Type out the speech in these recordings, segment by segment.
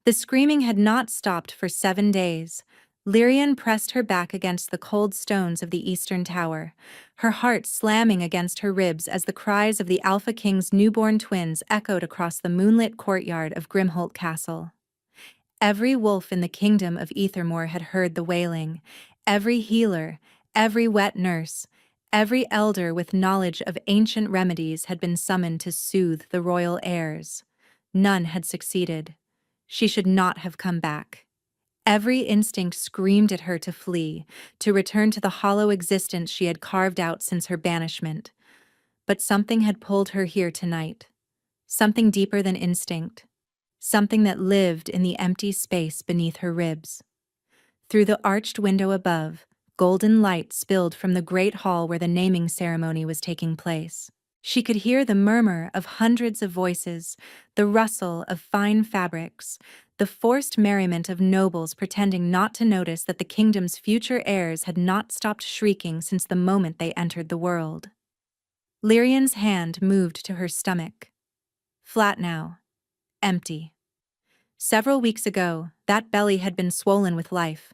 The screaming had not stopped for 7 days. Lyrian pressed her back against the cold stones of the eastern tower, her heart slamming against her ribs as the cries of the Alpha King's newborn twins echoed across the moonlit courtyard of Grimholt Castle. Every wolf in the kingdom of Ethermore had heard the wailing. Every healer, every wet nurse, every elder with knowledge of ancient remedies had been summoned to soothe the royal heirs. None had succeeded. She should not have come back. Every instinct screamed at her to flee, to return to the hollow existence she had carved out since her banishment. But something had pulled her here tonight. Something deeper than instinct. Something that lived in the empty space beneath her ribs. Through the arched window above, golden light spilled from the great hall where the naming ceremony was taking place. She could hear the murmur of hundreds of voices, the rustle of fine fabrics, the forced merriment of nobles pretending not to notice that the kingdom's future heirs had not stopped shrieking since the moment they entered the world. Lyrian's hand moved to her stomach. Flat now. Empty. Several weeks ago, that belly had been swollen with life,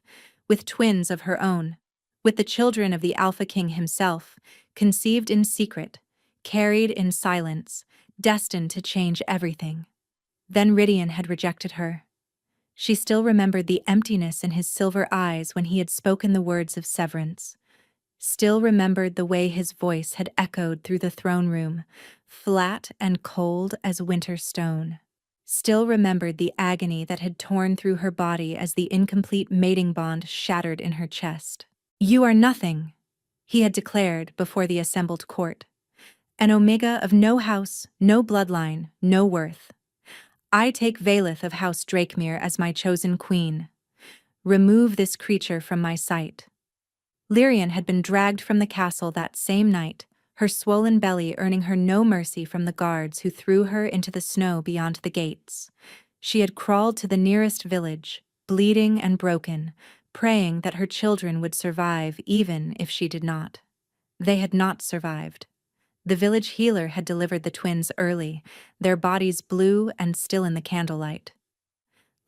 with twins of her own, with the children of the Alpha King himself, conceived in secret, carried in silence, destined to change everything. Then Rydian had rejected her. She still remembered the emptiness in his silver eyes when he had spoken the words of severance. Still remembered the way his voice had echoed through the throne room, flat and cold as winter stone. Still remembered the agony that had torn through her body as the incomplete mating bond shattered in her chest. "You are nothing," he had declared before the assembled court. "An Omega of no house, no bloodline, no worth. I take Valeth of House Drakemere as my chosen queen. Remove this creature from my sight." Lyrian had been dragged from the castle that same night, her swollen belly earning her no mercy from the guards who threw her into the snow beyond the gates. She had crawled to the nearest village, bleeding and broken, praying that her children would survive even if she did not. They had not survived. The village healer had delivered the twins early, their bodies blue and still in the candlelight.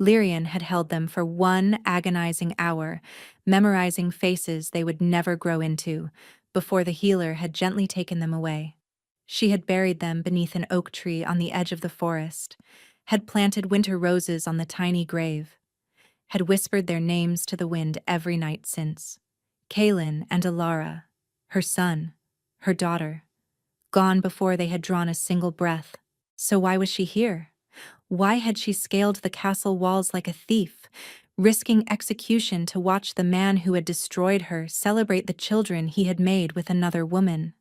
Lyrian had held them for 1 agonizing hour, memorizing faces they would never grow into, before the healer had gently taken them away. She had buried them beneath an oak tree on the edge of the forest, had planted winter roses on the tiny grave, had whispered their names to the wind every night since. Kaelin and Alara, her son, her daughter, gone before they had drawn a single breath. So why was she here? Why had she scaled the castle walls like a thief, risking execution to watch the man who had destroyed her celebrate the children he had made with another woman?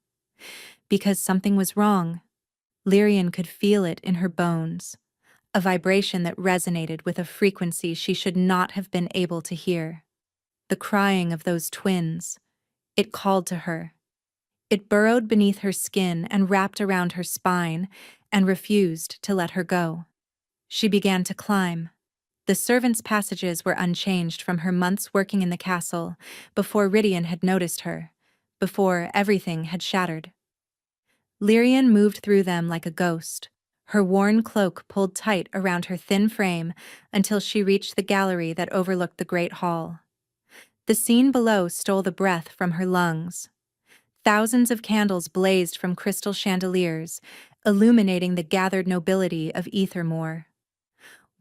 Because something was wrong. Lyrian could feel it in her bones, a vibration that resonated with a frequency she should not have been able to hear. The crying of those twins. It called to her. It burrowed beneath her skin and wrapped around her spine and refused to let her go. She began to climb. The servants' passages were unchanged from her months working in the castle, before Rydian had noticed her, before everything had shattered. Lyrian moved through them like a ghost, her worn cloak pulled tight around her thin frame until she reached the gallery that overlooked the great hall. The scene below stole the breath from her lungs. Thousands of candles blazed from crystal chandeliers, illuminating the gathered nobility of Ethermore.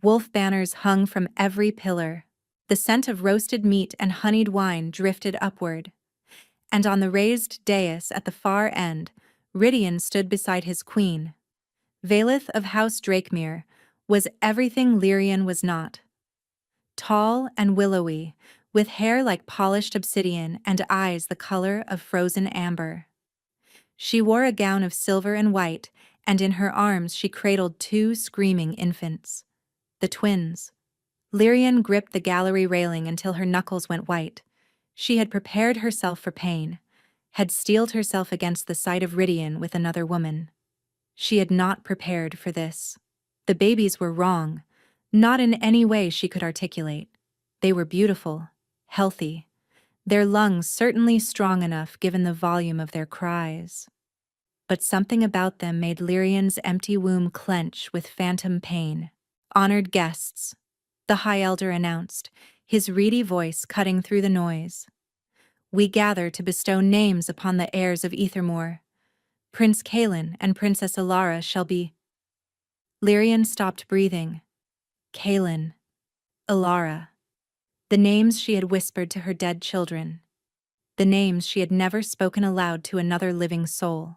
Wolf banners hung from every pillar. The scent of roasted meat and honeyed wine drifted upward. And on the raised dais at the far end, Rydian stood beside his queen. Valeth of House Drakemere was everything Lyrian was not. Tall and willowy, with hair like polished obsidian and eyes the color of frozen amber. She wore a gown of silver and white, and in her arms she cradled 2 screaming infants. The twins. Lyrian gripped the gallery railing until her knuckles went white. She had prepared herself for pain, had steeled herself against the sight of Rydian with another woman. She had not prepared for this. The babies were wrong, not in any way she could articulate. They were beautiful, healthy, their lungs certainly strong enough given the volume of their cries. But something about them made Lyrian's empty womb clench with phantom pain. Honored guests. the High Elder announced, his reedy voice cutting through the noise. "We gather to bestow names upon the heirs of Ethermore. Prince Kalen and Princess Alara shall be—" Lyrian stopped breathing. Kalen. Alara. The names she had whispered to her dead children. The names she had never spoken aloud to another living soul.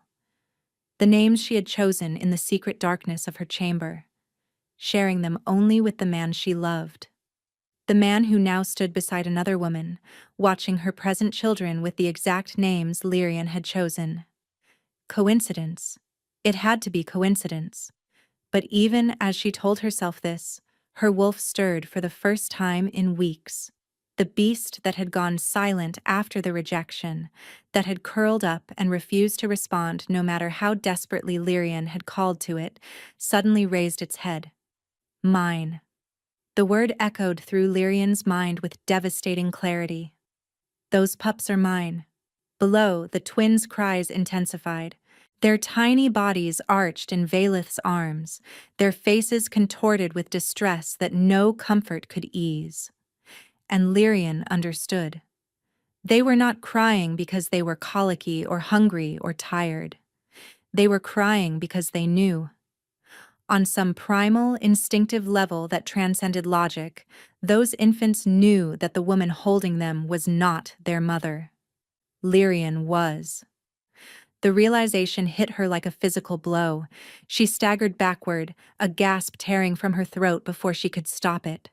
The names she had chosen in the secret darkness of her chamber, sharing them only with the man she loved. The man who now stood beside another woman, watching her present children with the exact names Lyrian had chosen. Coincidence. It had to be coincidence. But even as she told herself this, her wolf stirred for the first time in weeks. The beast that had gone silent after the rejection, that had curled up and refused to respond no matter how desperately Lyrian had called to it, suddenly raised its head. Mine. The word echoed through Lyrian's mind with devastating clarity. Those pups are mine. Below, the twins' cries intensified. Their tiny bodies arched in Valeth's arms, their faces contorted with distress that no comfort could ease. And Lyrian understood. They were not crying because they were colicky or hungry or tired. They were crying because they knew. On some primal, instinctive level that transcended logic, those infants knew that the woman holding them was not their mother. Lyrian was. The realization hit her like a physical blow. She staggered backward, a gasp tearing from her throat before she could stop it.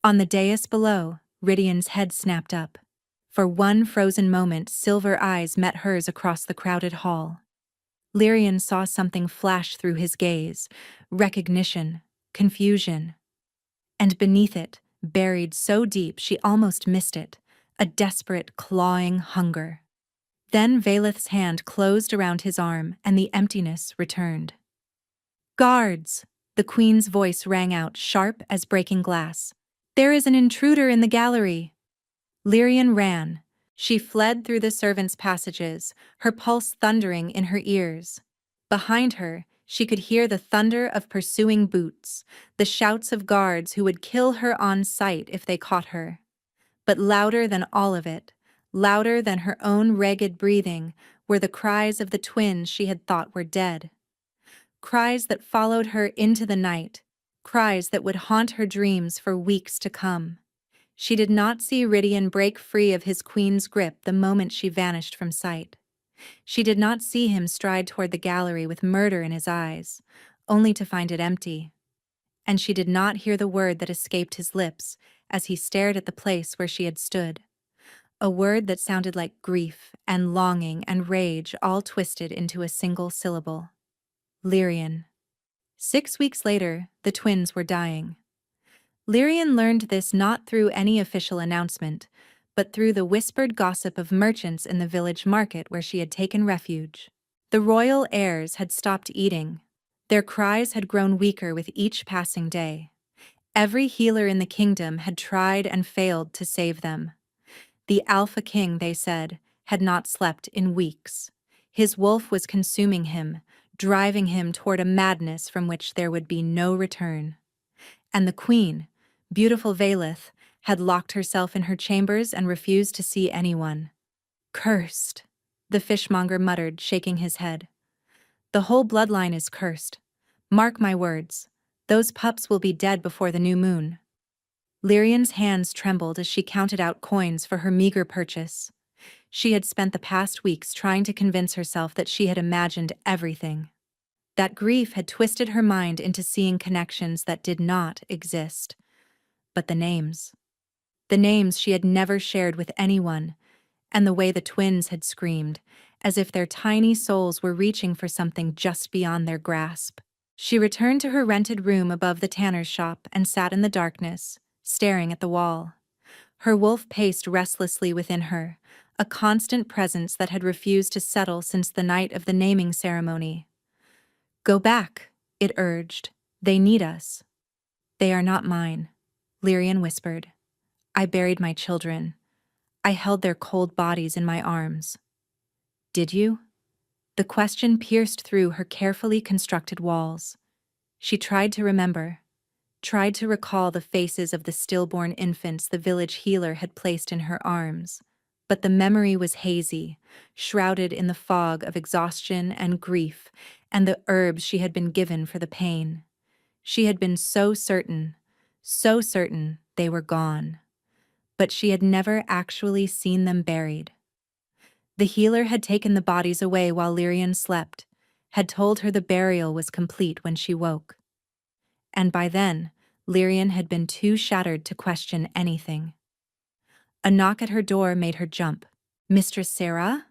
On the dais below, Rydian's head snapped up. For one frozen moment, silver eyes met hers across the crowded hall. Lyrian saw something flash through his gaze, recognition, confusion. And beneath it, buried so deep she almost missed it, a desperate, clawing hunger. Then Valeth's hand closed around his arm and the emptiness returned. "Guards!" The queen's voice rang out, sharp as breaking glass. "There is an intruder in the gallery!" Lyrian ran. She fled through the servants' passages, her pulse thundering in her ears. Behind her, she could hear the thunder of pursuing boots, the shouts of guards who would kill her on sight if they caught her. But louder than all of it, louder than her own ragged breathing, were the cries of the twins she had thought were dead. Cries that followed her into the night, cries that would haunt her dreams for weeks to come. She did not see Rydian break free of his queen's grip the moment she vanished from sight. She did not see him stride toward the gallery with murder in his eyes, only to find it empty. And she did not hear the word that escaped his lips as he stared at the place where she had stood. A word that sounded like grief and longing and rage all twisted into a single syllable. Lyrian. 6 weeks later, the twins were dying. Lyrian learned this not through any official announcement, but through the whispered gossip of merchants in the village market where she had taken refuge. The royal heirs had stopped eating. Their cries had grown weaker with each passing day. Every healer in the kingdom had tried and failed to save them. The Alpha King, they said, had not slept in weeks. His wolf was consuming him, driving him toward a madness from which there would be no return. And the queen, beautiful Valeth, had locked herself in her chambers and refused to see anyone. "Cursed," the fishmonger muttered, shaking his head. "The whole bloodline is cursed. Mark my words, those pups will be dead before the new moon." Lyrian's hands trembled as she counted out coins for her meager purchase. She had spent the past weeks trying to convince herself that she had imagined everything. That grief had twisted her mind into seeing connections that did not exist. But the names she had never shared with anyone, and the way the twins had screamed, as if their tiny souls were reaching for something just beyond their grasp. She returned to her rented room above the tanner's shop and sat in the darkness, staring at the wall. Her wolf paced restlessly within her, a constant presence that had refused to settle since the night of the naming ceremony. "Go back," it urged. "They need us." "They are not mine," Lyrian whispered. "I buried my children. I held their cold bodies in my arms." "Did you?" The question pierced through her carefully constructed walls. She tried to remember. tried to recall the faces of the stillborn infants the village healer had placed in her arms, but the memory was hazy, shrouded in the fog of exhaustion and grief and the herbs she had been given for the pain. She had been so certain they were gone, but she had never actually seen them buried. The healer had taken the bodies away while Lyrian slept, had told her the burial was complete when she woke. And by then, Lyrian had been too shattered to question anything. A knock at her door made her jump. "Mistress Sarah?"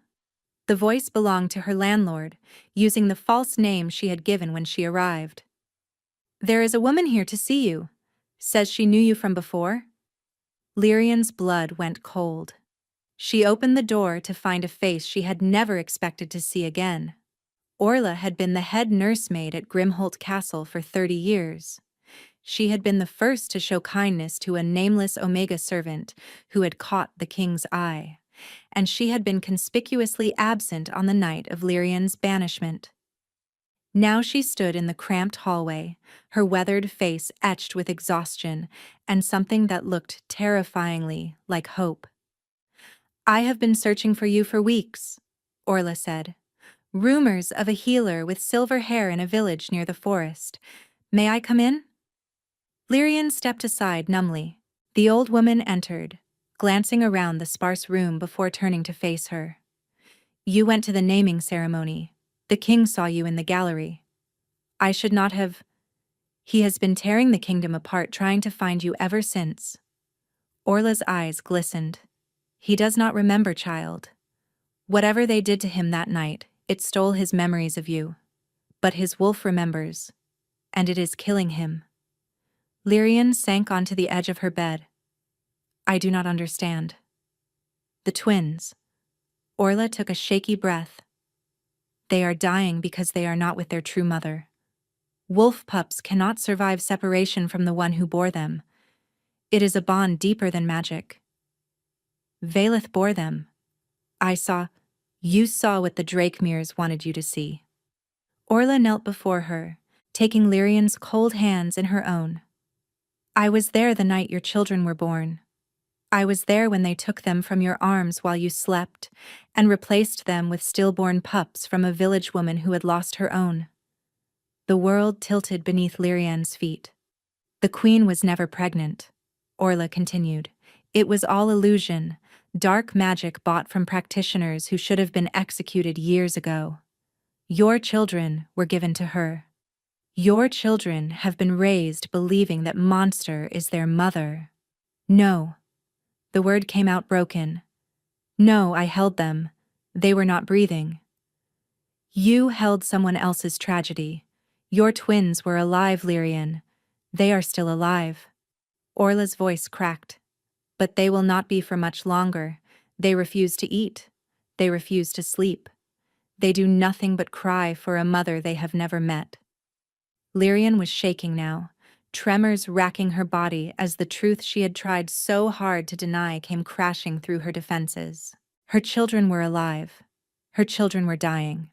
The voice belonged to her landlord, using the false name she had given when she arrived. "There is a woman here to see you. Says she knew you from before." Lyrian's blood went cold. She opened the door to find a face she had never expected to see again. Orla had been the head nursemaid at Grimholt Castle for 30 years. She had been the first to show kindness to a nameless Omega servant who had caught the king's eye, and she had been conspicuously absent on the night of Lyrian's banishment. Now she stood in the cramped hallway, her weathered face etched with exhaustion and something that looked terrifyingly like hope. "I have been searching for you for weeks," Orla said. "Rumors of a healer with silver hair in a village near the forest. May I come in?" Lyrian stepped aside numbly. The old woman entered, glancing around the sparse room before turning to face her. "You went to the naming ceremony. The king saw you in the gallery. I should not have. He has been tearing the kingdom apart trying to find you ever since." Orla's eyes glistened. "He does not remember, child. Whatever they did to him that night, it stole his memories of you. But his wolf remembers, and it is killing him." Lyrian sank onto the edge of her bed. "I do not understand." "The twins." Orla took a shaky breath. "They are dying because they are not with their true mother. Wolf pups cannot survive separation from the one who bore them. It is a bond deeper than magic. Valeth bore them. You saw what the Drakemeres wanted you to see." Orla knelt before her, taking Lyrian's cold hands in her own. "I was there the night your children were born. I was there when they took them from your arms while you slept and replaced them with stillborn pups from a village woman who had lost her own." The world tilted beneath Lyrian's feet. "The queen was never pregnant," Orla continued. "It was all illusion, dark magic bought from practitioners who should have been executed years ago. Your children were given to her. Your children have been raised believing that Monster is their mother." "No." The word came out broken. "No, I held them. They were not breathing." "You held someone else's tragedy. Your twins were alive, Lyrian. They are still alive." Orla's voice cracked. "But they will not be for much longer. They refuse to eat. They refuse to sleep. They do nothing but cry for a mother they have never met." Lyrian was shaking now, tremors racking her body as the truth she had tried so hard to deny came crashing through her defenses. Her children were alive. Her children were dying.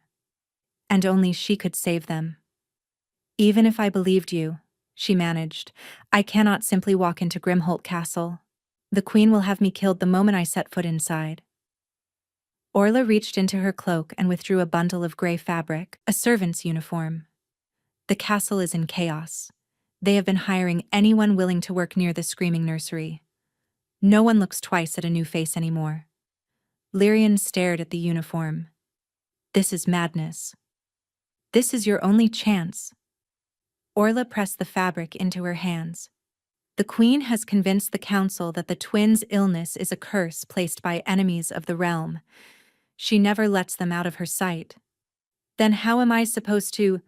And only she could save them. "Even if I believed you," she managed, "I cannot simply walk into Grimholt Castle. The queen will have me killed the moment I set foot inside." Orla reached into her cloak and withdrew a bundle of gray fabric, a servant's uniform. "The castle is in chaos. They have been hiring anyone willing to work near the screaming nursery. No one looks twice at a new face anymore." Lyrian stared at the uniform. "This is madness. This is your only chance." Orla pressed the fabric into her hands. "The queen has convinced the council that the twins' illness is a curse placed by enemies of the realm. She never lets them out of her sight. Then how am I supposed to—"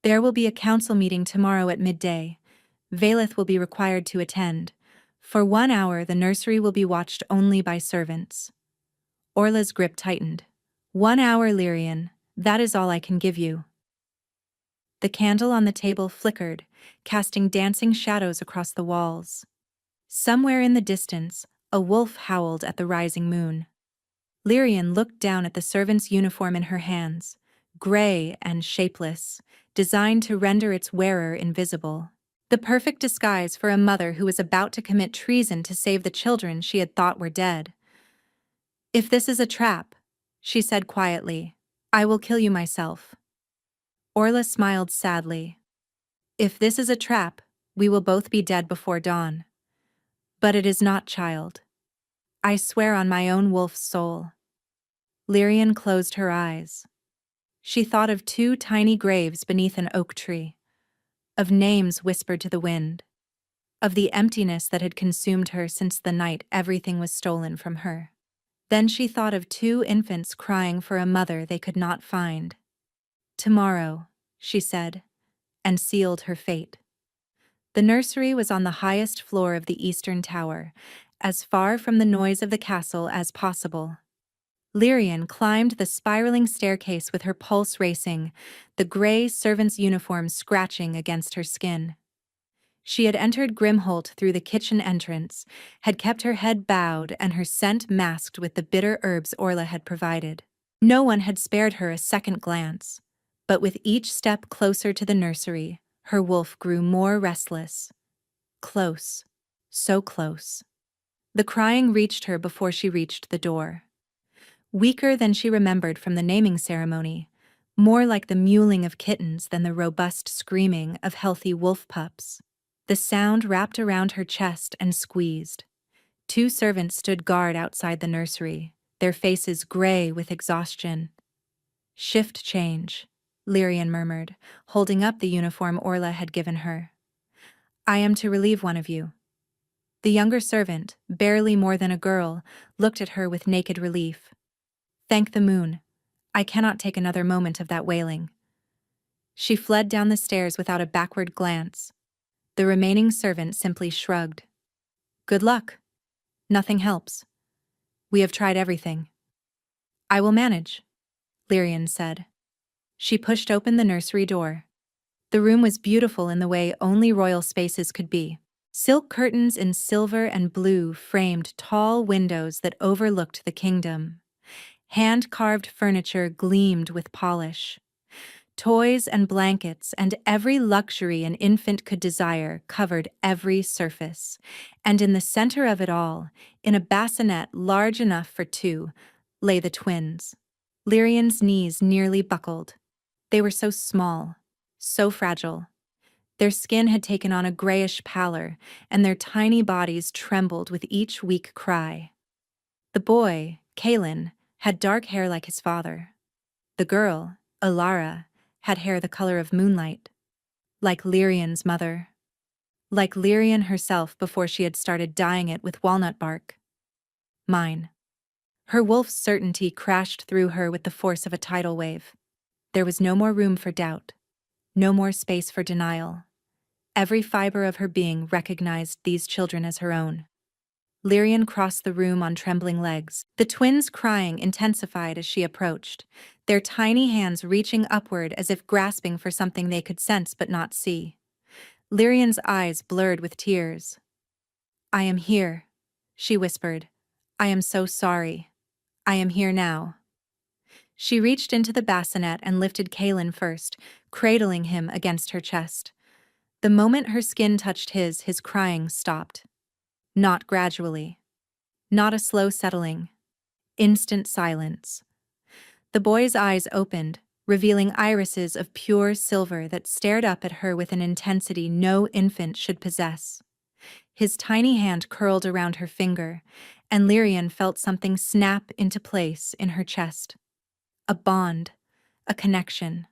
"There will be a council meeting tomorrow at midday. Valeth will be required to attend. For 1 hour the nursery will be watched only by servants." Orla's grip tightened. 1 hour, Lyrian. That is all I can give you." The candle on the table flickered, casting dancing shadows across the walls. Somewhere in the distance, a wolf howled at the rising moon. Lyrian looked down at the servant's uniform in her hands, gray and shapeless, designed to render its wearer invisible. The perfect disguise for a mother who was about to commit treason to save the children she had thought were dead. "If this is a trap," she said quietly, "I will kill you myself." Orla smiled sadly. "If this is a trap, we will both be dead before dawn. But it is not, child. I swear on my own wolf's soul." Lyrian closed her eyes. She thought of 2 tiny graves beneath an oak tree, of names whispered to the wind, of the emptiness that had consumed her since the night everything was stolen from her. Then she thought of 2 infants crying for a mother they could not find. "Tomorrow," she said, and sealed her fate. The nursery was on the highest floor of the eastern tower, as far from the noise of the castle as possible. Lyrian climbed the spiraling staircase with her pulse racing, the gray servant's uniform scratching against her skin. She had entered Grimholt through the kitchen entrance, had kept her head bowed and her scent masked with the bitter herbs Orla had provided. No one had spared her a second glance, but with each step closer to the nursery, her wolf grew more restless. Close. So close. The crying reached her before she reached the door. Weaker than she remembered from the naming ceremony, more like the mewling of kittens than the robust screaming of healthy wolf pups. The sound wrapped around her chest and squeezed. 2 servants stood guard outside the nursery, their faces gray with exhaustion. "Shift change," Lyrian murmured, holding up the uniform Orla had given her. "I am to relieve one of you." The younger servant, barely more than a girl, looked at her with naked relief. "Thank the moon. I cannot take another moment of that wailing." She fled down the stairs without a backward glance. The remaining servant simply shrugged. "Good luck. Nothing helps. We have tried everything." "I will manage," Lyrian said. She pushed open the nursery door. The room was beautiful in the way only royal spaces could be. Silk curtains in silver and blue framed tall windows that overlooked the kingdom. Hand-carved furniture gleamed with polish. Toys and blankets and every luxury an infant could desire covered every surface. And in the center of it all, in a bassinet large enough for 2, lay the twins. Lyrian's knees nearly buckled. They were so small, so fragile. Their skin had taken on a grayish pallor, and their tiny bodies trembled with each weak cry. The boy, Kaelin, had dark hair like his father. The girl, Alara, had hair the color of moonlight. Like Lyrian's mother. Like Lyrian herself before she had started dyeing it with walnut bark. Mine. Her wolf's certainty crashed through her with the force of a tidal wave. There was no more room for doubt. No more space for denial. Every fiber of her being recognized these children as her own. Lyrian crossed the room on trembling legs. The twins' crying intensified as she approached, their tiny hands reaching upward as if grasping for something they could sense but not see. Lyrian's eyes blurred with tears. "I am here," she whispered. "I am so sorry. I am here now." She reached into the bassinet and lifted Kaelin first, cradling him against her chest. The moment her skin touched his crying stopped. Not gradually. Not a slow settling. Instant silence. The boy's eyes opened, revealing irises of pure silver that stared up at her with an intensity no infant should possess. His tiny hand curled around her finger, and Lyrian felt something snap into place in her chest. A bond, a connection,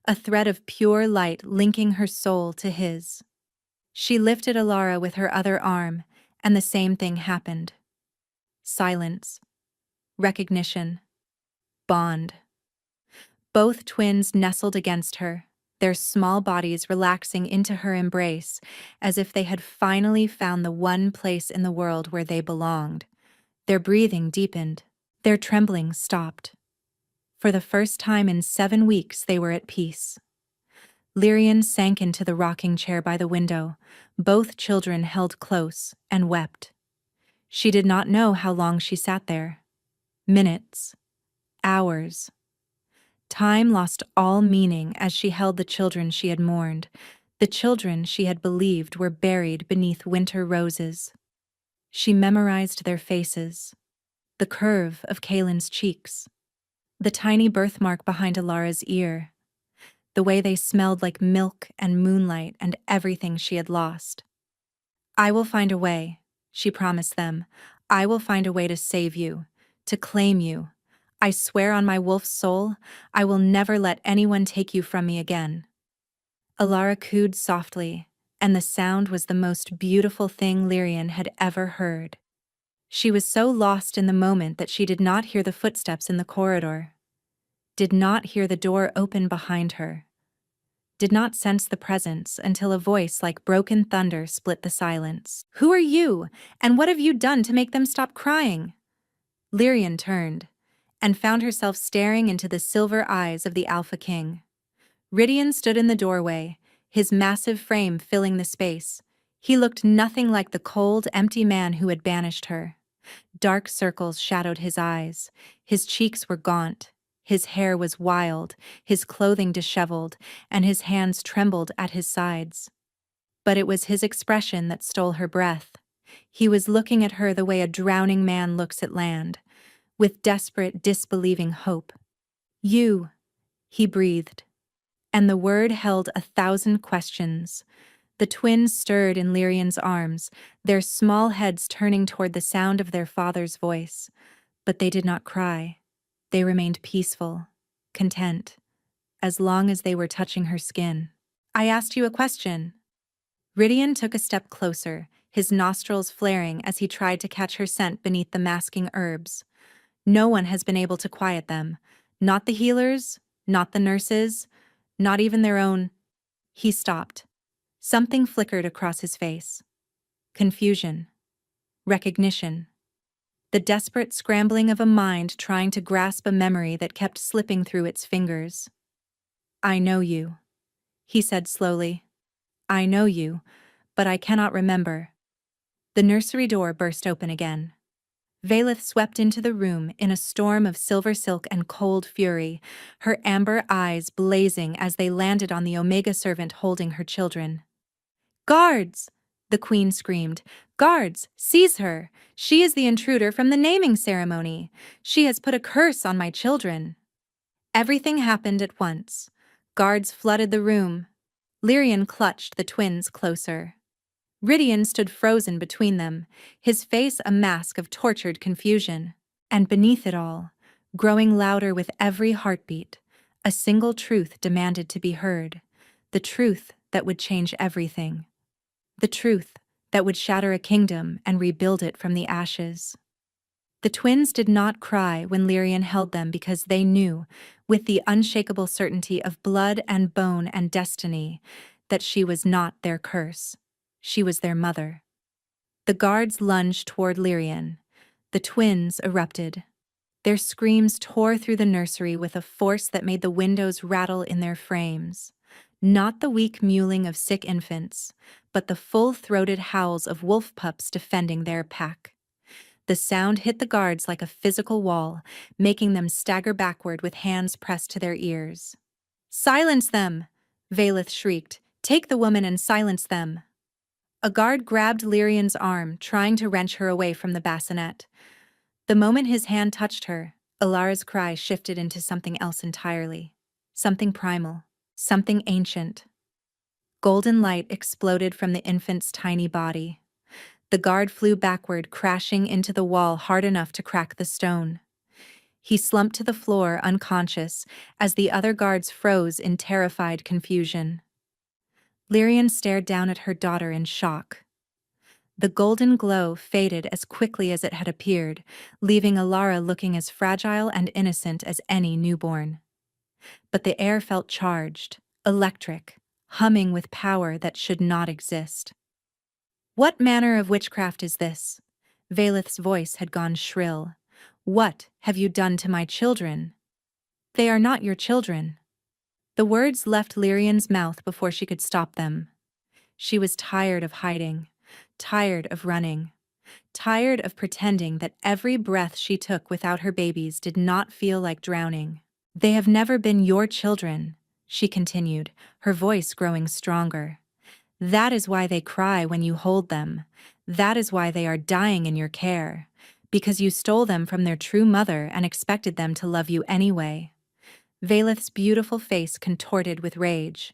a thread of pure light linking her soul to his. She lifted Alara with her other arm, and the same thing happened. Silence. Recognition. Bond. Both twins nestled against her, their small bodies relaxing into her embrace, as if they had finally found the one place in the world where they belonged. Their breathing deepened. Their trembling stopped. For the first time in 7 weeks, they were at peace. Lyrian sank into the rocking chair by the window, both children held close, and wept. She did not know how long she sat there. Minutes. Hours. Time lost all meaning as she held the children she had mourned, The children she had believed were buried beneath winter roses. She memorized their faces, the curve of Kaylin's cheeks, the tiny birthmark behind Alara's ear, the way they smelled like milk and moonlight and everything she had lost. "I will find a way," she promised them. "I will find a way to save you, to claim you. I swear on my wolf's soul, I will never let anyone take you from me again." Alara cooed softly, and the sound was the most beautiful thing Lyrian had ever heard. She was so lost in the moment that she did not hear the footsteps in the corridor, did not hear the door open behind her, did not sense the presence until a voice like broken thunder split the silence. "Who are you, and what have you done to make them stop crying?" Lyrian turned, and found herself staring into the silver eyes of the Alpha King. Rydian stood in the doorway, his massive frame filling the space. He looked nothing like the cold, empty man who had banished her. Dark circles shadowed his eyes, his cheeks were gaunt, his hair was wild, his clothing disheveled, and his hands trembled at his sides. But it was his expression that stole her breath. He was looking at her the way a drowning man looks at land, with desperate, disbelieving hope. "You," he breathed. And the word held 1,000 questions. The twins stirred in Lyrian's arms, their small heads turning toward the sound of their father's voice. But they did not cry. They remained peaceful, content, as long as they were touching her skin. "I asked you a question." Rydian took a step closer, his nostrils flaring as he tried to catch her scent beneath the masking herbs. "No one has been able to quiet them. Not the healers, not the nurses, not even their own—" He stopped. Something flickered across his face. Confusion. Recognition. The desperate scrambling of a mind trying to grasp a memory that kept slipping through its fingers. "I know you," he said slowly. "I know you, but I cannot remember." The nursery door burst open again. Valeth swept into the room in a storm of silver silk and cold fury, her amber eyes blazing as they landed on the Omega servant holding her children. "Guards!" the queen screamed. "Guards, seize her! She is the intruder from the naming ceremony. She has put a curse on my children." Everything happened at once. Guards flooded the room. Lyrian clutched the twins closer. Rydian stood frozen between them, his face a mask of tortured confusion. And beneath it all, growing louder with every heartbeat, a single truth demanded to be heard. The truth that would change everything. The truth that would shatter a kingdom and rebuild it from the ashes. The twins did not cry when Lyrian held them because they knew, with the unshakable certainty of blood and bone and destiny, that she was not their curse. She was their mother. The guards lunged toward Lyrian. The twins erupted. Their screams tore through the nursery with a force that made the windows rattle in their frames. Not the weak mewling of sick infants, but the full-throated howls of wolf pups defending their pack. The sound hit the guards like a physical wall, making them stagger backward with hands pressed to their ears. "Silence them!" Valeth shrieked. "Take the woman and silence them!" A guard grabbed Lyrian's arm, trying to wrench her away from the bassinet. The moment his hand touched her, Alara's cry shifted into something else entirely. Something primal. Something ancient. Golden light exploded from the infant's tiny body. The guard flew backward, crashing into the wall hard enough to crack the stone. He slumped to the floor, unconscious, as the other guards froze in terrified confusion. Lyrian stared down at her daughter in shock. The golden glow faded as quickly as it had appeared, leaving Alara looking as fragile and innocent as any newborn. But the air felt charged, electric, humming with power that should not exist. "What manner of witchcraft is this?" Valeth's voice had gone shrill. "What have you done to my children?" "They are not your children." The words left Lyrian's mouth before she could stop them. She was tired of hiding, tired of running, tired of pretending that every breath she took without her babies did not feel like drowning. "They have never been your children," she continued, her voice growing stronger. That is why they cry when you hold them. That is why they are dying in your care. Because you stole them from their true mother and expected them to love you anyway. Valeth's beautiful face contorted with rage.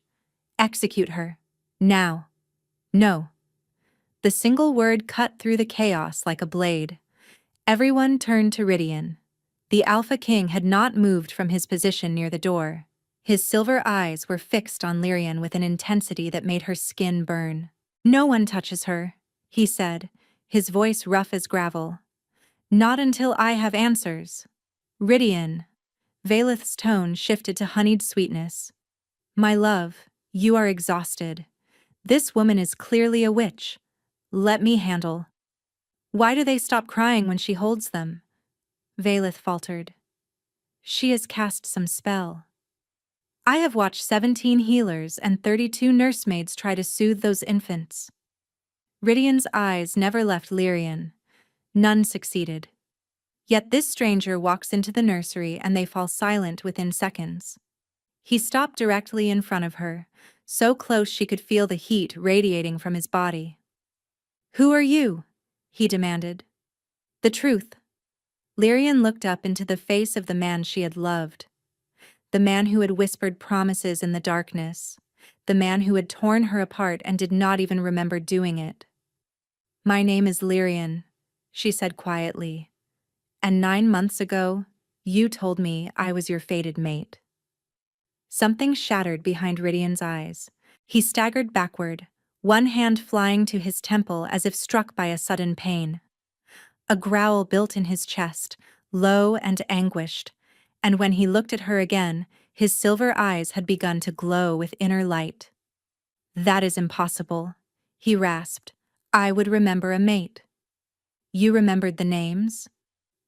Execute her. Now. No. The single word cut through the chaos like a blade. Everyone turned to Rydian. The Alpha King had not moved from his position near the door. His silver eyes were fixed on Lyrian with an intensity that made her skin burn. No one touches her, he said, his voice rough as gravel. Not until I have answers. Rydian. Valeth's tone shifted to honeyed sweetness. My love, you are exhausted. This woman is clearly a witch. Let me handle. Why do they stop crying when she holds them? Valeth faltered. She has cast some spell. I have watched 17 healers and 32 nursemaids try to soothe those infants. Rydian's eyes never left Lyrian. None succeeded. Yet this stranger walks into the nursery and they fall silent within seconds. He stopped directly in front of her, so close she could feel the heat radiating from his body. Who are you? He demanded. The truth. Lyrian looked up into the face of the man she had loved. The man who had whispered promises in the darkness. The man who had torn her apart and did not even remember doing it. My name is Lyrian, she said quietly. And 9 months ago, you told me I was your fated mate. Something shattered behind Rydian's eyes. He staggered backward, one hand flying to his temple as if struck by a sudden pain. A growl built in his chest, low and anguished, and when he looked at her again, his silver eyes had begun to glow with inner light. That is impossible, he rasped. I would remember a mate. You remembered the names?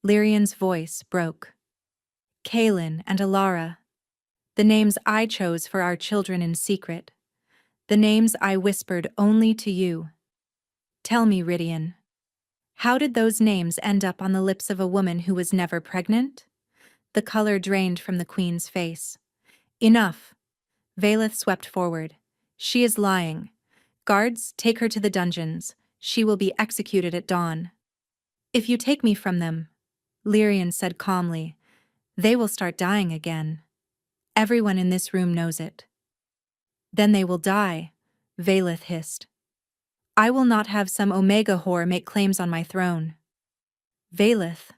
Lyrian's voice broke. Kaelin and Alara. The names I chose for our children in secret. The names I whispered only to you. Tell me, Rydian. How did those names end up on the lips of a woman who was never pregnant? The color drained from the queen's face. Enough. Valeth swept forward. She is lying. Guards, take her to the dungeons. She will be executed at dawn. If you take me from them, Lyrian said calmly, they will start dying again. Everyone in this room knows it. Then they will die, Valeth hissed. I will not have some Omega whore make claims on my throne. Valeth.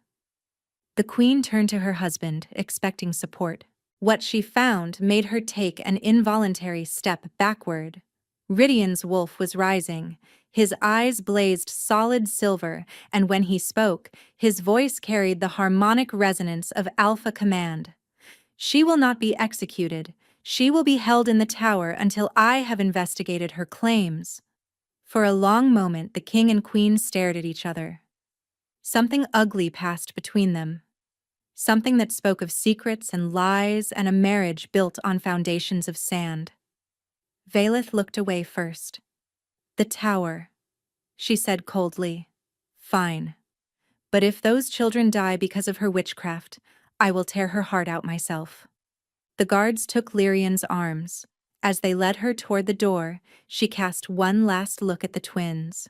The queen turned to her husband, expecting support. What she found made her take an involuntary step backward. Rydian's wolf was rising. His eyes blazed solid silver, and when he spoke, his voice carried the harmonic resonance of alpha command. She will not be executed. She will be held in the tower until I have investigated her claims. For a long moment, the king and queen stared at each other. Something ugly passed between them. Something that spoke of secrets and lies and a marriage built on foundations of sand. Valeth looked away first. The tower, she said coldly. Fine. But if those children die because of her witchcraft, I will tear her heart out myself. The guards took Lyrian's arms. As they led her toward the door, she cast one last look at the twins.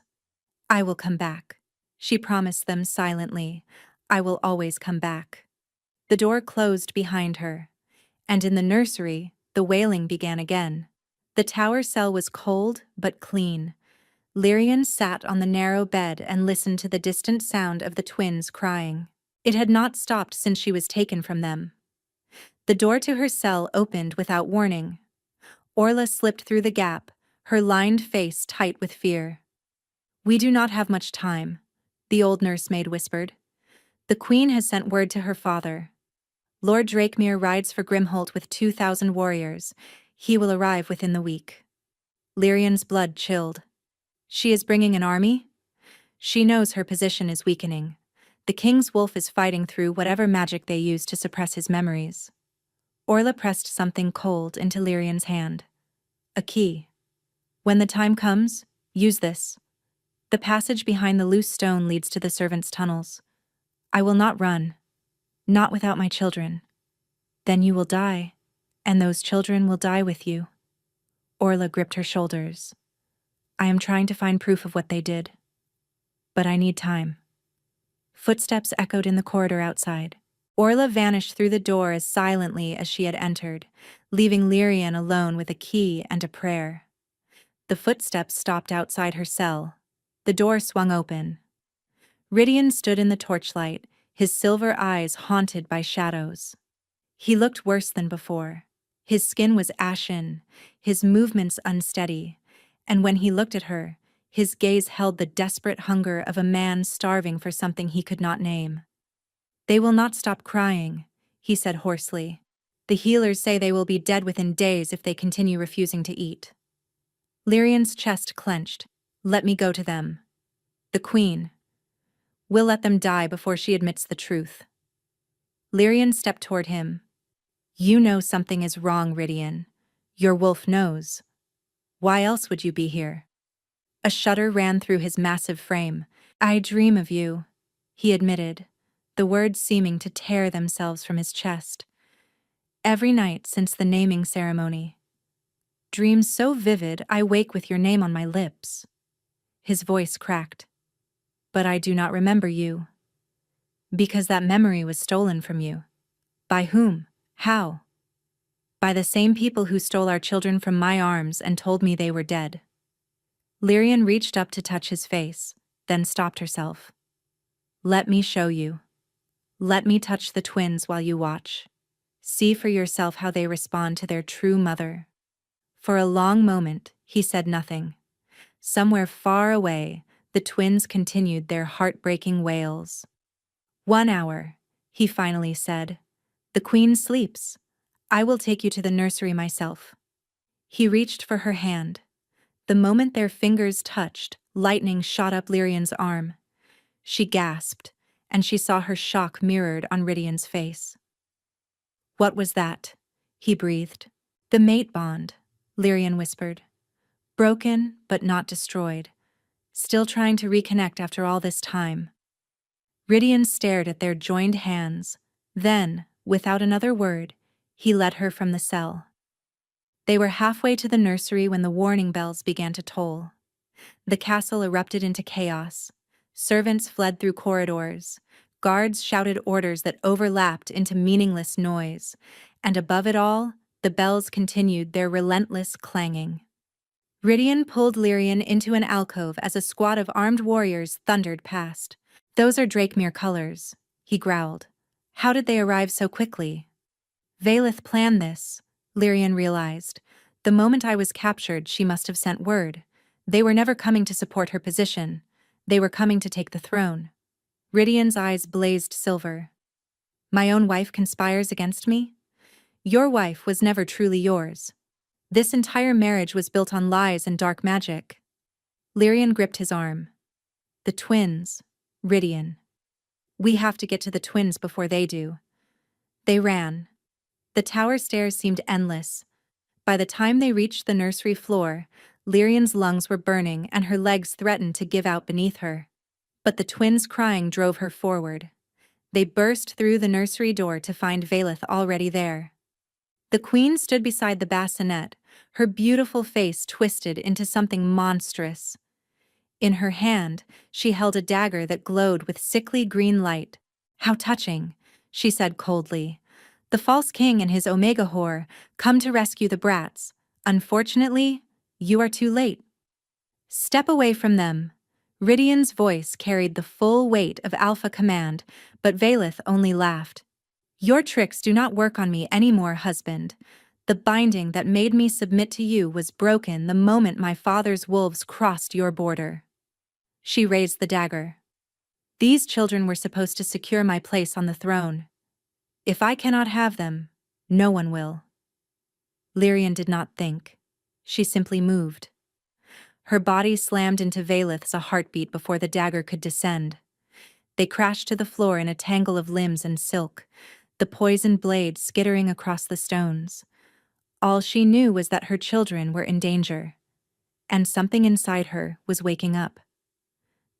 I will come back, she promised them silently. I will always come back. The door closed behind her, and in the nursery, the wailing began again. The tower cell was cold but clean. Lyrian sat on the narrow bed and listened to the distant sound of the twins crying. It had not stopped since she was taken from them. The door to her cell opened without warning. Orla slipped through the gap, her lined face tight with fear. We do not have much time, the old nursemaid whispered. The queen has sent word to her father. Lord Drakemere rides for Grimholt with 2,000 warriors. He will arrive within the week. Lyrian's blood chilled. She is bringing an army? She knows her position is weakening. The king's wolf is fighting through whatever magic they use to suppress his memories. Orla pressed something cold into Lyrian's hand. A key. When the time comes, use this. The passage behind the loose stone leads to the servants' tunnels. I will not run. Not without my children. Then you will die, and those children will die with you. Orla gripped her shoulders. I am trying to find proof of what they did. But I need time. Footsteps echoed in the corridor outside. Orla vanished through the door as silently as she had entered, leaving Lyrian alone with a key and a prayer. The footsteps stopped outside her cell. The door swung open. Rydian stood in the torchlight, his silver eyes haunted by shadows. He looked worse than before. His skin was ashen, his movements unsteady, and when he looked at her, his gaze held the desperate hunger of a man starving for something he could not name. "They will not stop crying," he said hoarsely. "The healers say they will be dead within days if they continue refusing to eat." Lyrian's chest clenched. "Let me go to them. The Queen. We'll let them die before she admits the truth." Lyrian stepped toward him. "You know something is wrong, Rydian. Your wolf knows. Why else would you be here?" A shudder ran through his massive frame. "I dream of you," he admitted, the words seeming to tear themselves from his chest. "Every night since the naming ceremony. Dreams so vivid I wake with your name on my lips." His voice cracked. "But I do not remember you. Because that memory was stolen from you." "By whom? How?" "By the same people who stole our children from my arms and told me they were dead." Lyrian reached up to touch his face, then stopped herself. "Let me show you. Let me touch the twins while you watch. See for yourself how they respond to their true mother." For a long moment, he said nothing. Somewhere far away, the twins continued their heartbreaking wails. "1 hour, he finally said. "The Queen sleeps. I will take you to the nursery myself." He reached for her hand. The moment their fingers touched, lightning shot up Lyrian's arm. She gasped, and she saw her shock mirrored on Rydian's face. "What was that?" he breathed. "The mate bond," Lyrian whispered. "Broken, but not destroyed. Still trying to reconnect after all this time." Rydian stared at their joined hands. Then, without another word, he led her from the cell. They were halfway to the nursery when the warning bells began to toll. The castle erupted into chaos. Servants fled through corridors. Guards shouted orders that overlapped into meaningless noise. And above it all, the bells continued their relentless clanging. Rydian pulled Lyrian into an alcove as a squad of armed warriors thundered past. "Those are Drakemere colors," he growled. "How did they arrive so quickly?" "Vaelith planned this," Lyrian realized. "The moment I was captured, she must have sent word. They were never coming to support her position. They were coming to take the throne." Rydian's eyes blazed silver. "My own wife conspires against me? Your wife was never truly yours. This entire marriage was built on lies and dark magic." Lyrian gripped his arm. "The twins, Rydian. We have to get to the twins before they do." They ran. The tower stairs seemed endless. By the time they reached the nursery floor, Lyrian's lungs were burning and her legs threatened to give out beneath her. But the twins' crying drove her forward. They burst through the nursery door to find Vaelith already there. The Queen stood beside the bassinet, her beautiful face twisted into something monstrous. In her hand, she held a dagger that glowed with sickly green light. "How touching," she said coldly. "The false king and his Omega whore come to rescue the brats. Unfortunately, you are too late." "Step away from them." Rydian's voice carried the full weight of Alpha command, but Vaelith only laughed. "Your tricks do not work on me anymore, husband. The binding that made me submit to you was broken the moment my father's wolves crossed your border." She raised the dagger. "These children were supposed to secure my place on the throne. If I cannot have them, no one will." Lyrian did not think. She simply moved. Her body slammed into Vaelith's a heartbeat before the dagger could descend. They crashed to the floor in a tangle of limbs and silk, the poisoned blade skittering across the stones. All she knew was that her children were in danger. And something inside her was waking up.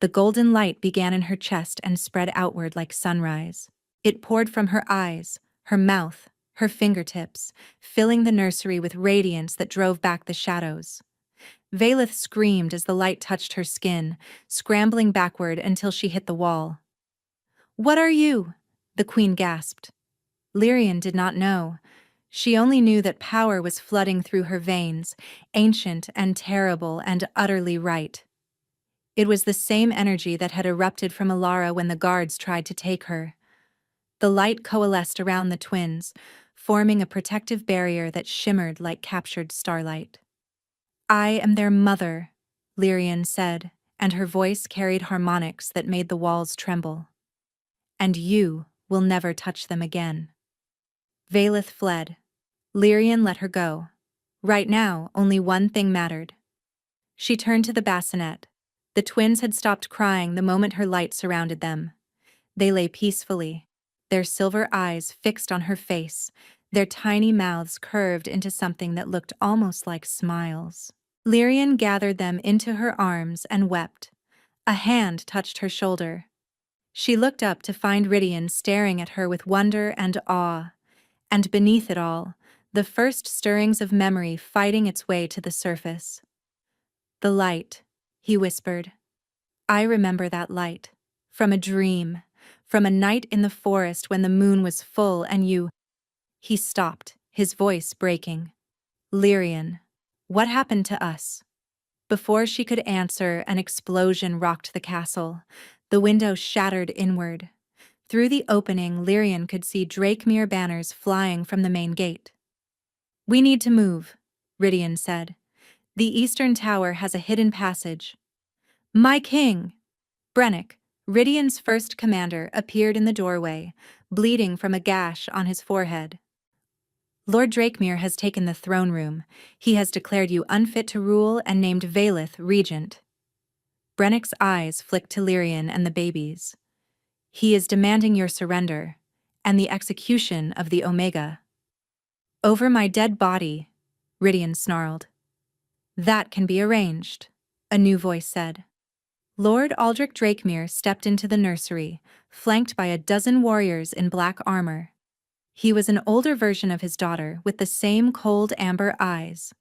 The golden light began in her chest and spread outward like sunrise. It poured from her eyes, her mouth, her fingertips, filling the nursery with radiance that drove back the shadows. Valeth screamed as the light touched her skin, scrambling backward until she hit the wall. "What are you?" the queen gasped. Lyrian did not know. She only knew that power was flooding through her veins, ancient and terrible and utterly right. It was the same energy that had erupted from Alara when the guards tried to take her. The light coalesced around the twins, forming a protective barrier that shimmered like captured starlight. "I am their mother," Lyrian said, and her voice carried harmonics that made the walls tremble. "And you will never touch them again." Valeth fled. Lyrian let her go. Right now, only one thing mattered. She turned to the bassinet. The twins had stopped crying the moment her light surrounded them. They lay peacefully, their silver eyes fixed on her face, their tiny mouths curved into something that looked almost like smiles. Lyrian gathered them into her arms and wept. A hand touched her shoulder. She looked up to find Rydian staring at her with wonder and awe. And beneath it all, the first stirrings of memory fighting its way to the surface. "The light," he whispered. "I remember that light. From a dream. From a night in the forest when the moon was full and you—" He stopped, his voice breaking. "Lyrian, what happened to us?" Before she could answer, an explosion rocked the castle. The window shattered inward. Through the opening, Lyrian could see Drakemere banners flying from the main gate. "We need to move," Rydian said. "The eastern tower has a hidden passage." "My king!" Brennick, Rydian's first commander, appeared in the doorway, bleeding from a gash on his forehead. "Lord Drakemere has taken the throne room. He has declared you unfit to rule and named Valeth regent." Brennick's eyes flicked to Lyrian and the babies. "He is demanding your surrender, and the execution of the Omega." "Over my dead body," Rydian snarled. "That can be arranged," a new voice said. Lord Aldrich Drakemere stepped into the nursery, flanked by a dozen warriors in black armor. He was an older version of his daughter with the same cold amber eyes.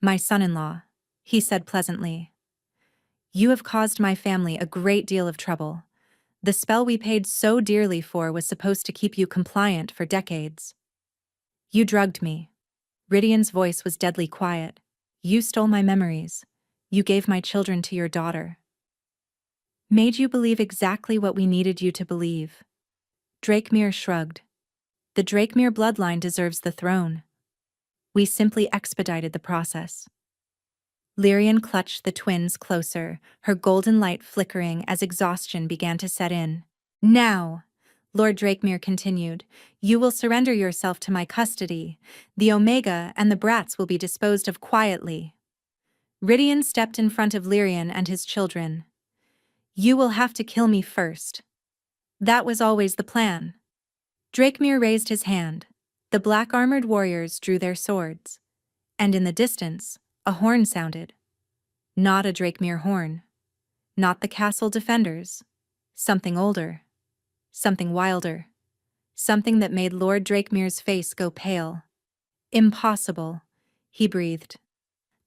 "My son-in-law," he said pleasantly. "You have caused my family a great deal of trouble. The spell we paid so dearly for was supposed to keep you compliant for decades. You drugged me." Rydian's voice was deadly quiet. "You stole my memories. You gave my children to your daughter. Made you believe exactly what we needed you to believe." Drakemere shrugged. "The Drakemere bloodline deserves the throne. We simply expedited the process." Lyrian clutched the twins closer, her golden light flickering as exhaustion began to set in. "Now," Lord Drakemere continued, "you will surrender yourself to my custody. The Omega and the brats will be disposed of quietly." Rydian stepped in front of Lyrian and his children. "You will have to kill me first." "That was always the plan." Drakemere raised his hand. The black-armored warriors drew their swords. And in the distance, a horn sounded. Not a Drakemere horn. Not the castle defenders. Something older. Something wilder. Something that made Lord Drakemere's face go pale. "Impossible," he breathed.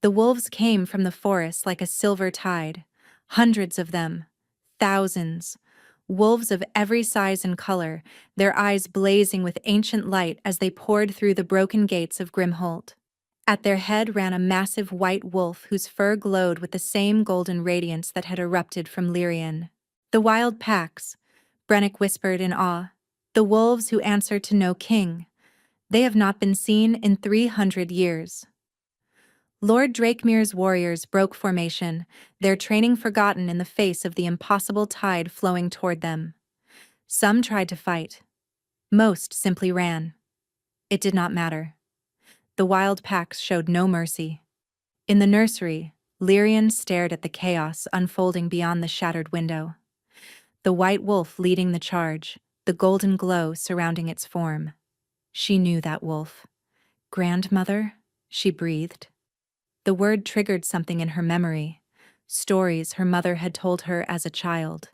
The wolves came from the forest like a silver tide. Hundreds of them. Thousands. Wolves of every size and color, their eyes blazing with ancient light as they poured through the broken gates of Grimholt. At their head ran a massive white wolf whose fur glowed with the same golden radiance that had erupted from Lyrian. "The wild packs," Brennick whispered in awe. "The wolves who answer to no king. They have not been seen in 300 years." Lord Drakemere's warriors broke formation, their training forgotten in the face of the impossible tide flowing toward them. Some tried to fight. Most simply ran. It did not matter. The wild packs showed no mercy. In the nursery, Lyrian stared at the chaos unfolding beyond the shattered window. The white wolf leading the charge, the golden glow surrounding its form. She knew that wolf. "Grandmother?" she breathed. The word triggered something in her memory. Stories her mother had told her as a child.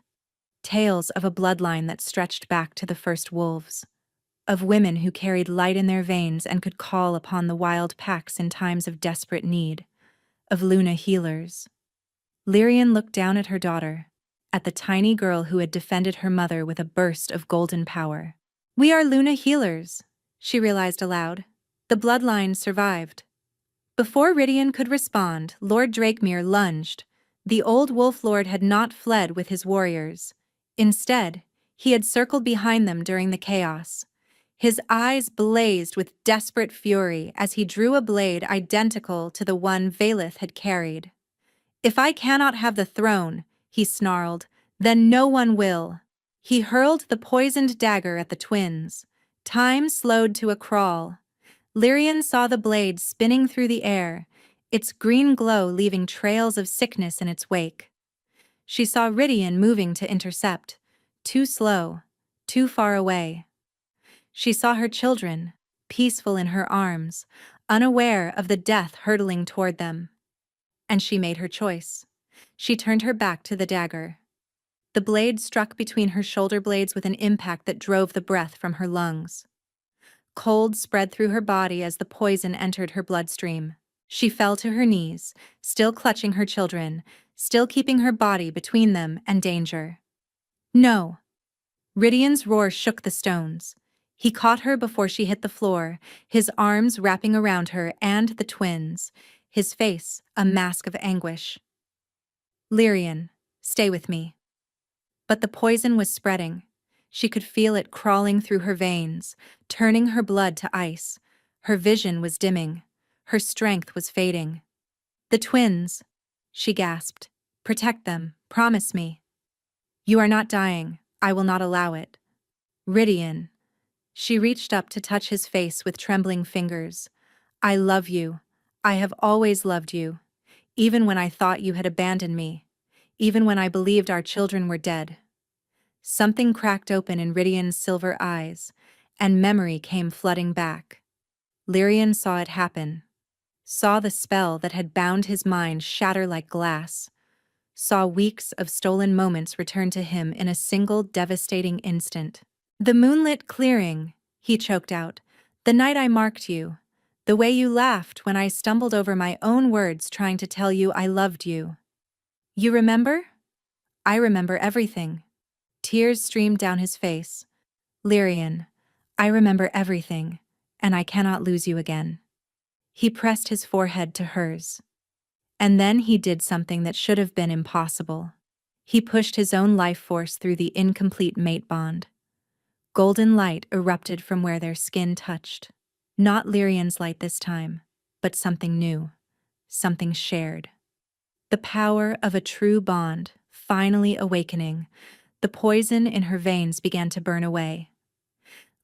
Tales of a bloodline that stretched back to the first wolves. Of women who carried light in their veins and could call upon the wild packs in times of desperate need. of Luna healers. Lyrian looked down at her daughter, at the tiny girl who had defended her mother with a burst of golden power. We are Luna healers, she realized aloud. The bloodline survived. Before Rydian could respond, Lord Drakemere lunged. The old wolf lord had not fled with his warriors. Instead, he had circled behind them during the chaos. His eyes blazed with desperate fury as he drew a blade identical to the one Valeth had carried. If I cannot have the throne, he snarled, then no one will. He hurled the poisoned dagger at the twins. Time slowed to a crawl. Lyrian saw the blade spinning through the air, its green glow leaving trails of sickness in its wake. She saw Rydian moving to intercept, too slow, too far away. She saw her children, peaceful in her arms, unaware of the death hurtling toward them. And she made her choice. She turned her back to the dagger. The blade struck between her shoulder blades with an impact that drove the breath from her lungs. Cold spread through her body as the poison entered her bloodstream. She fell to her knees, still clutching her children, still keeping her body between them and danger. No! Rydian's roar shook the stones. He caught her before she hit the floor, his arms wrapping around her and the twins, his face a mask of anguish. Lyrian, stay with me. But the poison was spreading. She could feel it crawling through her veins, turning her blood to ice. Her vision was dimming. Her strength was fading. The twins, she gasped. Protect them, promise me. You are not dying. I will not allow it. Rydian. She reached up to touch his face with trembling fingers. I love you. I have always loved you. Even when I thought you had abandoned me. Even when I believed our children were dead. Something cracked open in Rydian's silver eyes, and memory came flooding back. Lyrian saw it happen. Saw the spell that had bound his mind shatter like glass. Saw weeks of stolen moments return to him in a single devastating instant. The moonlit clearing, he choked out. The night I marked you. The way you laughed when I stumbled over my own words trying to tell you I loved you. You remember? I remember everything. Tears streamed down his face. Lyrian, I remember everything, and I cannot lose you again. He pressed his forehead to hers. And then he did something that should have been impossible. He pushed his own life force through the incomplete mate bond. Golden light erupted from where their skin touched. Not Lyrian's light this time, but something new, something shared. The power of a true bond, finally awakening. The poison in her veins began to burn away.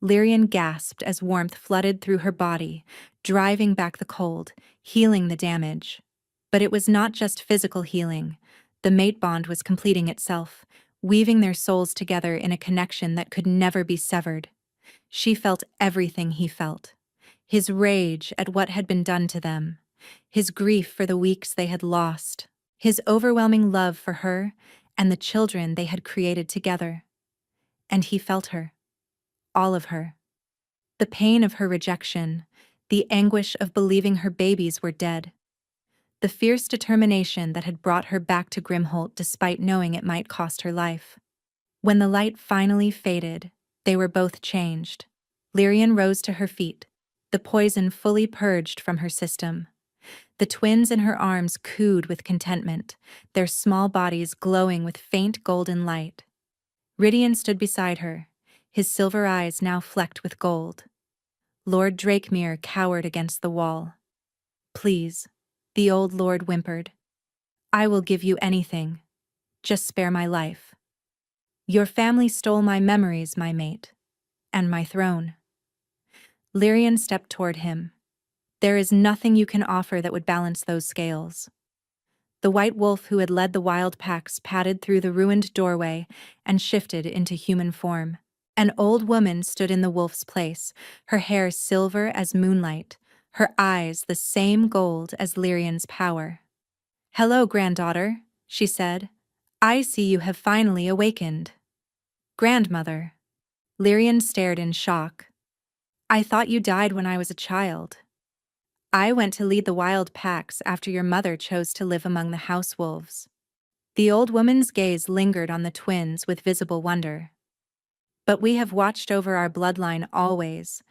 Lyrian gasped as warmth flooded through her body, driving back the cold, healing the damage. But it was not just physical healing. The mate bond was completing itself, weaving their souls together in a connection that could never be severed. She felt everything he felt. His rage at what had been done to them. His grief for the weeks they had lost. His overwhelming love for her and the children they had created together. And he felt her. All of her. The pain of her rejection, the anguish of believing her babies were dead. The fierce determination that had brought her back to Grimholt despite knowing it might cost her life. When the light finally faded, they were both changed. Lyrian rose to her feet, the poison fully purged from her system. The twins in her arms cooed with contentment, their small bodies glowing with faint golden light. Rydian stood beside her, his silver eyes now flecked with gold. Lord Drakemere cowered against the wall. Please, the old lord whimpered. I will give you anything. Just spare my life. Your family stole my memories, my mate, and my throne. Lyrian stepped toward him. There is nothing you can offer that would balance those scales. The white wolf who had led the wild packs padded through the ruined doorway and shifted into human form. An old woman stood in the wolf's place, her hair silver as moonlight, her eyes the same gold as Lyrian's power. Hello, granddaughter, she said. I see you have finally awakened. Grandmother. Lyrian stared in shock. I thought you died when I was a child. I went to lead the wild packs after your mother chose to live among the house wolves. The old woman's gaze lingered on the twins with visible wonder. But we have watched over our bloodline always.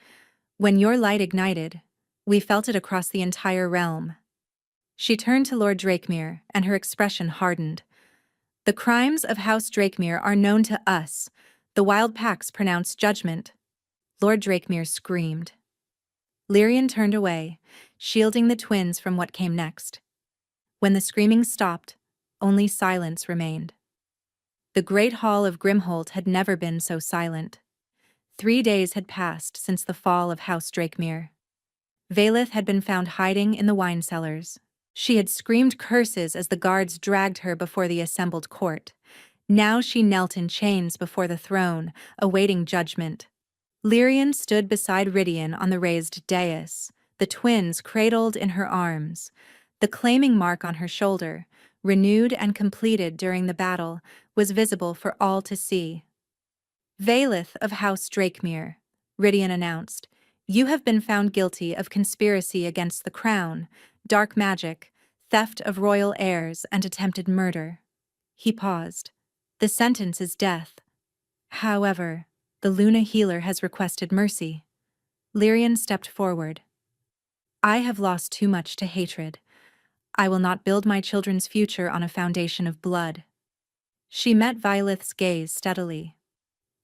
When your light ignited, we felt it across the entire realm. She turned to Lord Drakemere, and her expression hardened. The crimes of House Drakemere are known to us. The wild packs pronounce judgment. Lord Drakemere screamed. Lyrian turned away, shielding the twins from what came next. When the screaming stopped, only silence remained. The great hall of Grimholt had never been so silent. 3 days had passed since the fall of House Drakemere. Vaelith had been found hiding in the wine cellars. She had screamed curses as the guards dragged her before the assembled court. Now she knelt in chains before the throne, awaiting judgment. Lyrian stood beside Rydian on the raised dais, the twins cradled in her arms. The claiming mark on her shoulder, renewed and completed during the battle, was visible for all to see. Vaelith of House Drakemere, Rydian announced, you have been found guilty of conspiracy against the crown, dark magic, theft of royal heirs, and attempted murder. He paused. The sentence is death. However, the Luna healer has requested mercy. Lyrian stepped forward. I have lost too much to hatred. I will not build my children's future on a foundation of blood. She met Vaelith's gaze steadily.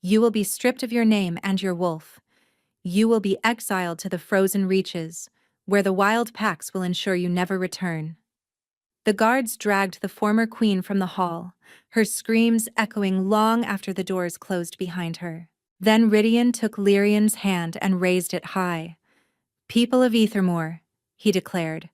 You will be stripped of your name and your wolf. You will be exiled to the frozen reaches, where the wild packs will ensure you never return. The guards dragged the former queen from the hall, her screams echoing long after the doors closed behind her. Then Rydian took Lyrian's hand and raised it high. People of Ethermoor, he declared,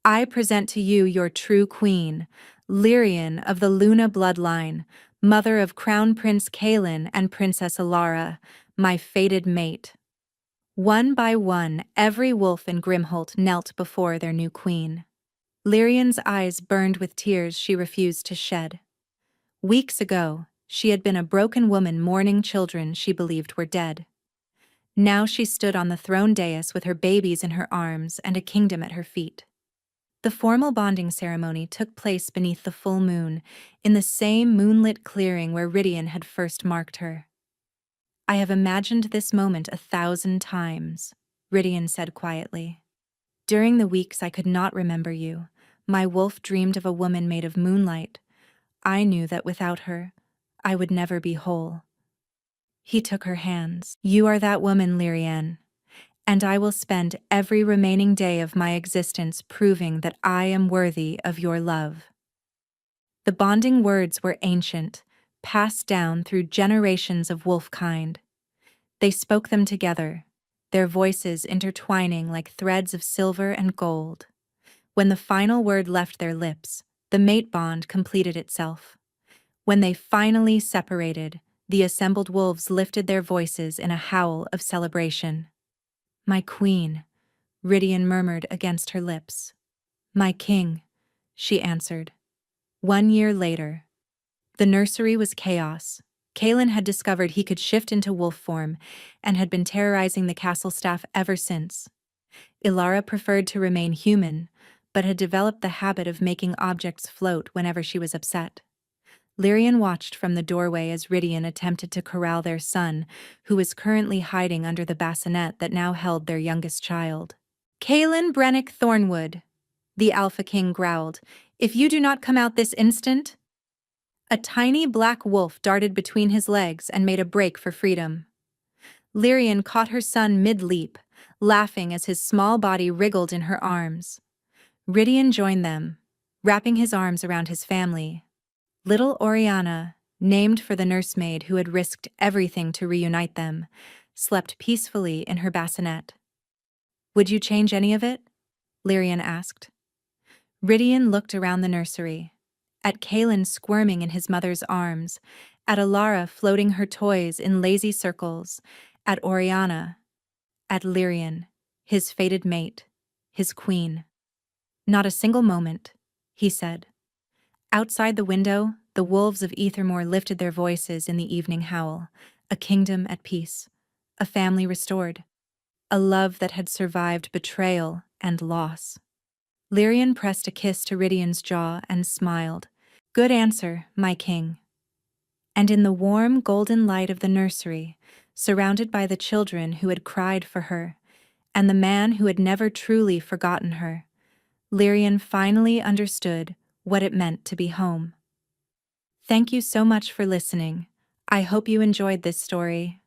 I present to you your true queen, Lyrian of the Luna bloodline, mother of Crown Prince Kaelin and Princess Alara, my fated mate. One by one, every wolf in Grimholt knelt before their new queen. Lyrian's eyes burned with tears she refused to shed. Weeks ago, she had been a broken woman mourning children she believed were dead. Now she stood on the throne dais with her babies in her arms and a kingdom at her feet. The formal bonding ceremony took place beneath the full moon, in the same moonlit clearing where Rydian had first marked her. I have imagined this moment 1,000 times, Rydian said quietly. During the weeks I could not remember you, my wolf dreamed of a woman made of moonlight. I knew that without her, I would never be whole. He took her hands. You are that woman, Lyrian, and I will spend every remaining day of my existence proving that I am worthy of your love. The bonding words were ancient, passed down through generations of wolfkind. They spoke them together, their voices intertwining like threads of silver and gold. When the final word left their lips, the mate bond completed itself. When they finally separated, the assembled wolves lifted their voices in a howl of celebration. My queen, Rydian murmured against her lips. My king, she answered. 1 year later. The nursery was chaos. Kaelin had discovered he could shift into wolf form and had been terrorizing the castle staff ever since. Alara preferred to remain human, but had developed the habit of making objects float whenever she was upset. Lyrian watched from the doorway as Rydian attempted to corral their son, who was currently hiding under the bassinet that now held their youngest child. Kaelin Brennick Thornwood, the Alpha King growled, if you do not come out this instant. A tiny black wolf darted between his legs and made a break for freedom. Lyrian caught her son mid-leap, laughing as his small body wriggled in her arms. Rydian joined them, wrapping his arms around his family. Little Oriana, named for the nursemaid who had risked everything to reunite them, slept peacefully in her bassinet. Would you change any of it? Lyrian asked. Rydian looked around the nursery, at Kaelin squirming in his mother's arms, at Alara floating her toys in lazy circles, at Oriana, at Lyrian, his fated mate, his queen. Not a single moment, he said. Outside the window, the wolves of Ethermoor lifted their voices in the evening howl, a kingdom at peace, a family restored, a love that had survived betrayal and loss. Lyrian pressed a kiss to Rydian's jaw and smiled. Good answer, my king. And in the warm golden light of the nursery, surrounded by the children who had cried for her, and the man who had never truly forgotten her, Lyrian finally understood what it meant to be home. Thank you so much for listening. I hope you enjoyed this story.